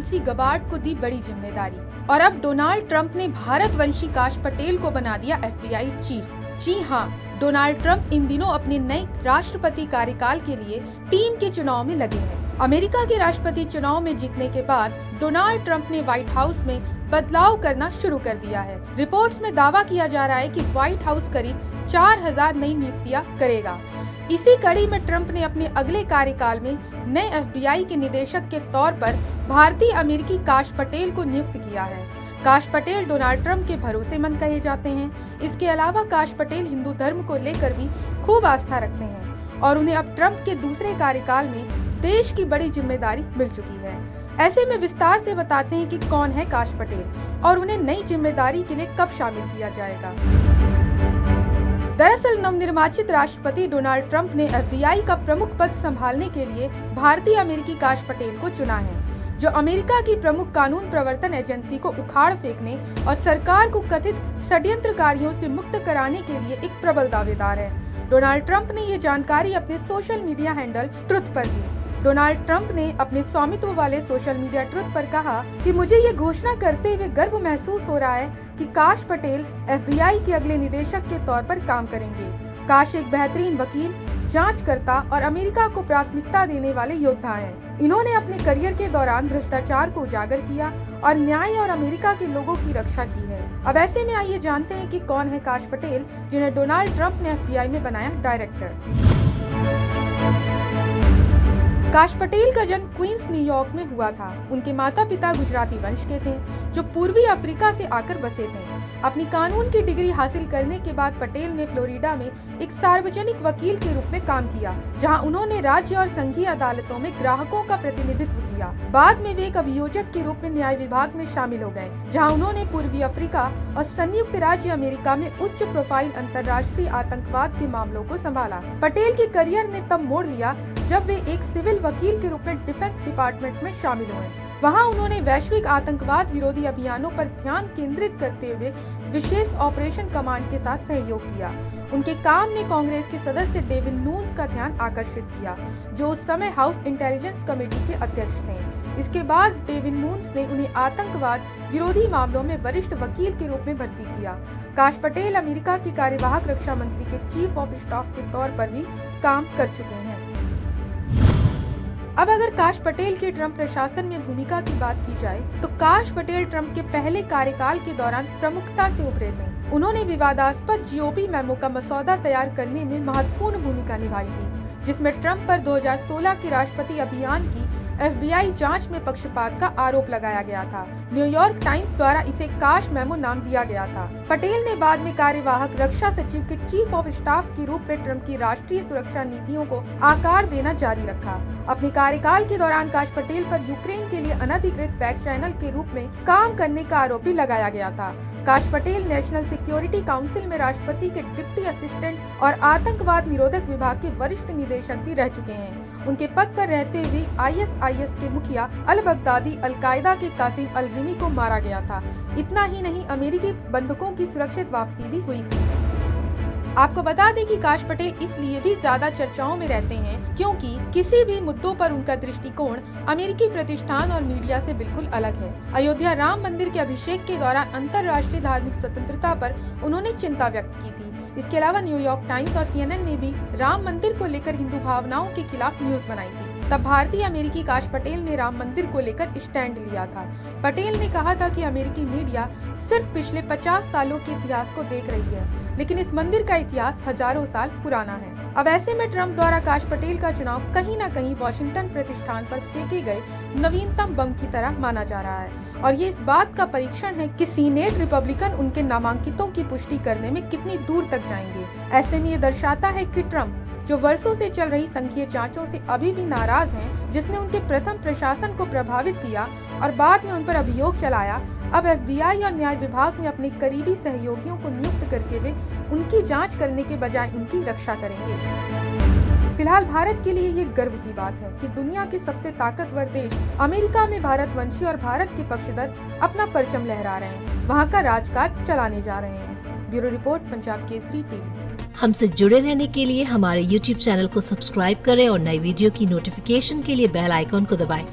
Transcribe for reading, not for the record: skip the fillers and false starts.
तुलसी Gabbard को दी बड़ी जिम्मेदारी। और अब डोनाल्ड ट्रंप ने भारतवंशी काश पटेल को बना दिया FBI चीफ। जी हाँ, डोनाल्ड ट्रंप इन दिनों अपने नए राष्ट्रपति कार्यकाल के लिए टीम के चुनाव में लगे हैं। अमेरिका के राष्ट्रपति चुनाव में जीतने के बाद डोनाल्ड ट्रंप ने व्हाइट हाउस में बदलाव करना शुरू कर दिया है। रिपोर्ट्स में दावा किया जा रहा है कि व्हाइट हाउस करीब 4000 नई नियुक्तियां करेगा। इसी कड़ी में ट्रंप ने अपने अगले कार्यकाल में नए FBI के निदेशक के तौर पर भारतीय अमेरिकी काश पटेल को नियुक्त किया है। काश पटेल डोनाल्ड ट्रंप के भरोसेमंद कहे जाते हैं। इसके अलावा काश पटेल हिंदू धर्म को लेकर भी खूब आस्था रखते हैं और उन्हें अब ट्रंप के दूसरे कार्यकाल में देश की बड़ी जिम्मेदारी मिल चुकी है। ऐसे में विस्तार से बताते हैं कि कौन है काश पटेल और उन्हें नई जिम्मेदारी के लिए कब शामिल किया जाएगा। दरअसल नवनिर्वाचित राष्ट्रपति डोनाल्ड ट्रंप ने FBI का प्रमुख पद संभालने के लिए भारतीय अमेरिकी काश पटेल को चुना है, जो अमेरिका की प्रमुख कानून प्रवर्तन एजेंसी को उखाड़ फेंकने और सरकार को कथित षड्यंत्रकारियों से मुक्त कराने के लिए एक प्रबल दावेदार है। डोनाल्ड ट्रंप ने ये जानकारी अपने सोशल मीडिया हैंडल ट्रुथ पर दी। डोनाल्ड ट्रंप ने अपने स्वामित्व वाले सोशल मीडिया ट्रुथ पर कहा कि मुझे ये घोषणा करते हुए गर्व महसूस हो रहा है कि काश पटेल FBI के अगले निदेशक के तौर पर काम करेंगे। काश एक बेहतरीन वकील, जांचकर्ता और अमेरिका को प्राथमिकता देने वाले योद्धा हैं। इन्होंने अपने करियर के दौरान भ्रष्टाचार को उजागर किया और न्याय और अमेरिका के लोगों की रक्षा की है। अब ऐसे में आइए जानते हैं कि कौन है काश पटेल, जिन्हें डोनाल्ड ट्रंप ने FBI में बनाया डायरेक्टर। काश पटेल का जन्म क्वींस न्यूयॉर्क में हुआ था। उनके माता पिता गुजराती वंश के थे, जो पूर्वी अफ्रीका से आकर बसे थे। अपनी कानून की डिग्री हासिल करने के बाद पटेल ने फ्लोरिडा में एक सार्वजनिक वकील के रूप में काम किया, जहां उन्होंने राज्य और संघीय अदालतों में ग्राहकों का प्रतिनिधित्व किया। बाद में वे एक अभियोजक के रूप में न्याय विभाग में शामिल हो गए, जहां उन्होंने पूर्वी अफ्रीका और संयुक्त राज्य अमेरिका में उच्च प्रोफाइल अंतर्राष्ट्रीय आतंकवाद के मामलों को संभाला। पटेल के करियर ने तब मोड़ लिया जब वे एक सिविल वकील के रूप में डिफेंस डिपार्टमेंट में शामिल हुए। वहां उन्होंने वैश्विक आतंकवाद विरोधी अभियानों पर ध्यान केंद्रित करते हुए विशेष ऑपरेशन कमांड के साथ सहयोग किया। उनके काम ने कांग्रेस के सदस्य डेविड नून्स का ध्यान आकर्षित किया, जो उस समय हाउस इंटेलिजेंस कमेटी के अध्यक्ष थे। इसके बाद डेविड नून्स ने उन्हें आतंकवाद विरोधी मामलों में वरिष्ठ वकील के रूप में भर्ती किया। काश पटेल अमेरिका के कार्यवाहक रक्षा मंत्री के चीफ ऑफ स्टाफ के तौर पर भी काम कर चुके हैं। अब अगर काश पटेल के ट्रंप प्रशासन में भूमिका की बात की जाए, तो काश पटेल ट्रंप के पहले कार्यकाल के दौरान प्रमुखता से उभरे थे। उन्होंने विवादास्पद GOP मेमो का मसौदा तैयार करने में महत्वपूर्ण भूमिका निभाई थी, जिसमें ट्रंप पर 2016 के राष्ट्रपति अभियान की FBI जांच में पक्षपात का आरोप लगाया गया था। न्यूयॉर्क टाइम्स द्वारा इसे काश मेमो नाम दिया गया था। पटेल ने बाद में कार्यवाहक रक्षा सचिव के चीफ ऑफ स्टाफ के रूप में ट्रंप की राष्ट्रीय सुरक्षा नीतियों को आकार देना जारी रखा। अपने कार्यकाल के दौरान काश पटेल पर यूक्रेन के लिए अनधिकृत बैक चैनल के रूप में काम करने का आरोप भी लगाया गया था। काश पटेल नेशनल सिक्योरिटी काउंसिल में राष्ट्रपति के डिप्टी असिस्टेंट और आतंकवाद निरोधक विभाग के वरिष्ठ निदेशक भी रह चुके हैं। उनके पद पर रहते हुए ISIS के मुखिया अल बगदादी अल-कायदा के कासिम अल-रिमी को मारा गया था। इतना ही नहीं, अमेरिकी बंधकों की सुरक्षित वापसी भी हुई थी। आपको बता दें कि काश पटेल इसलिए भी ज्यादा चर्चाओं में रहते हैं क्योंकि किसी भी मुद्दों पर उनका दृष्टिकोण अमेरिकी प्रतिष्ठान और मीडिया से बिल्कुल अलग है। अयोध्या राम मंदिर के अभिषेक के दौरान अंतर्राष्ट्रीय धार्मिक स्वतंत्रता पर उन्होंने चिंता व्यक्त की थी। इसके अलावा न्यूयॉर्क टाइम्स और CNN ने भी राम मंदिर को लेकर हिंदू भावनाओं के खिलाफ न्यूज बनाई थी। तब भारतीय अमेरिकी काश पटेल ने राम मंदिर को लेकर स्टैंड लिया था। पटेल ने कहा था कि अमेरिकी मीडिया सिर्फ पिछले 50 सालों के इतिहास को देख रही है, लेकिन इस मंदिर का इतिहास हजारों साल पुराना है। अब ऐसे में ट्रंप द्वारा काश पटेल का चुनाव कहीं न कहीं वॉशिंगटन प्रतिष्ठान पर फेंके गए नवीनतम बम की तरह माना जा रहा है, और ये इस बात का परीक्षण है कि सीनेट रिपब्लिकन उनके नामांकितों की पुष्टि करने में कितनी दूर तक जाएंगे। ऐसे में ये दर्शाता है कि ट्रंप, जो वर्षों से चल रही संघीय जांचों से अभी भी नाराज हैं, जिसने उनके प्रथम प्रशासन को प्रभावित किया और बाद में उन पर अभियोग चलाया, अब FBI और न्याय विभाग में अपने करीबी सहयोगियों को नियुक्त करके वे उनकी जांच करने के बजाय उनकी रक्षा करेंगे। फिलहाल भारत के लिए ये गर्व की बात है कि दुनिया के सबसे ताकतवर देश अमेरिका में भारतवंशी और भारत के पक्षधर अपना परचम लहरा रहे हैं, वहाँ का राजकाज चलाने जा रहे हैं। Bureau report, Punjab Kesari TV। हमसे जुड़े रहने के लिए हमारे YouTube चैनल को सब्सक्राइब करें और नई वीडियो की नोटिफिकेशन के लिए बेल आइकॉन को दबाएं।